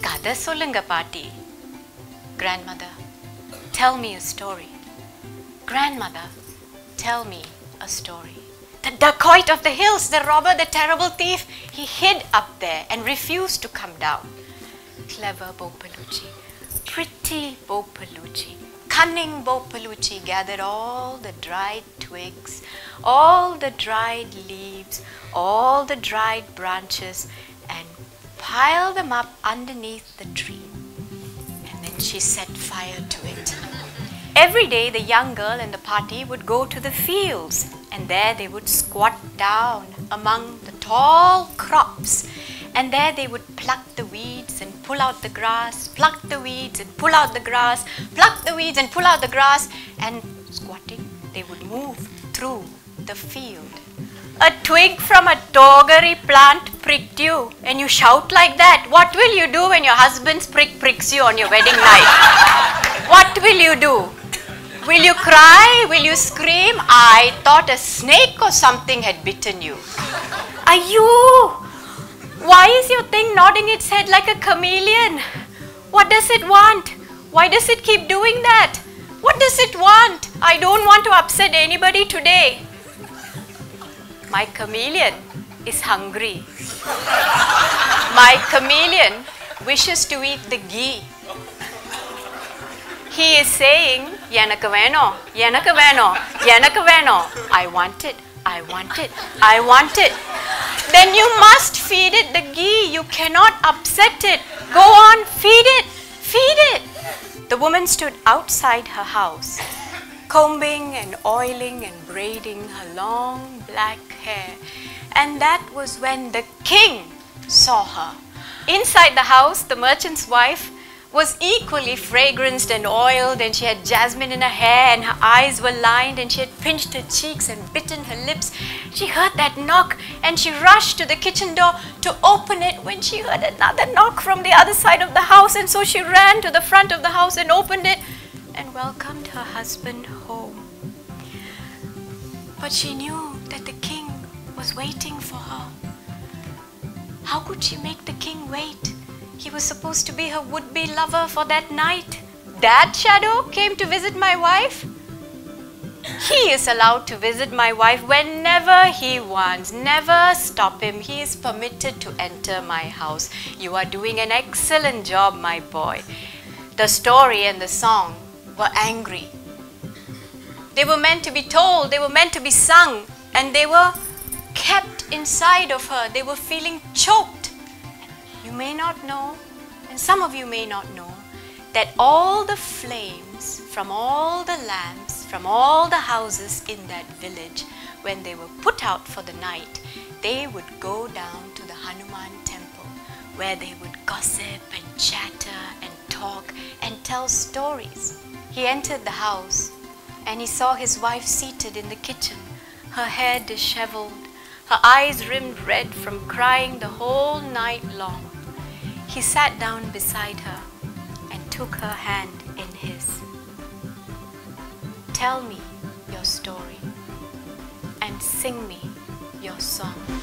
Kada sollunga paati. Grandmother, tell me a story. Grandmother, tell me a story. The dacoit of the hills, the robber, the terrible thief, he hid up there and refused to come down. Clever Bo Pelucci, pretty Bo Pelucci, cunning Bo Pelucci gathered all the dried twigs, all the dried leaves, all the dried branches, and piled them up underneath the tree. And then she set fire to it. Every day the young girl and the party would go to the fields, and there they would squat down among the tall crops, and there they would pluck the weeds and pull out the grass, pluck the weeds and pull out the grass, pluck the weeds and pull out the grass, and squatting they would move through the field. A twig from a toggery plant pricked you, and you shout like that. What will you do when your husband's prick pricks you on your wedding night? What will you do? Will you cry? Will you scream? I thought a snake or something had bitten you. Are you? Why is your thing nodding its head like a chameleon? What does it want? Why does it keep doing that? What does it want? I don't want to upset anybody today. My chameleon is hungry. My chameleon wishes to eat the ghee. He is saying, "Yanakku veno, yanakku veno, yanakku veno." I want it, I want it, I want it. Then you must feed it the ghee. You cannot upset it. Go on, feed it, feed it. The woman stood outside her house, combing and oiling and braiding her long black hair. And that was when the king saw her. Inside the house, the merchant's wife was equally fragranced and oiled, and she had jasmine in her hair, and her eyes were lined, and she had pinched her cheeks and bitten her lips. She heard that knock, and she rushed to the kitchen door to open it when she heard another knock from the other side of the house, and so she ran to the front of the house and opened it and welcomed her husband home. But she knew that the king was waiting for her. How could she make the king wait? He was supposed to be her would-be lover for that night. That shadow came to visit my wife? He is allowed to visit my wife whenever he wants. Never stop him. He is permitted to enter my house. You are doing an excellent job, my boy. The story and the song were angry. They were meant to be told, they were meant to be sung, and they were kept inside of her. They were feeling choked. You may not know, and some of you may not know, that all the flames from all the lamps, from all the houses in that village, when they were put out for the night, they would go down to the Hanuman temple, where they would gossip and chatter and talk and tell stories. He entered the house, and he saw his wife seated in the kitchen, her hair disheveled, her eyes rimmed red from crying the whole night long. He sat down beside her and took her hand in his. "Tell me your story and sing me your song."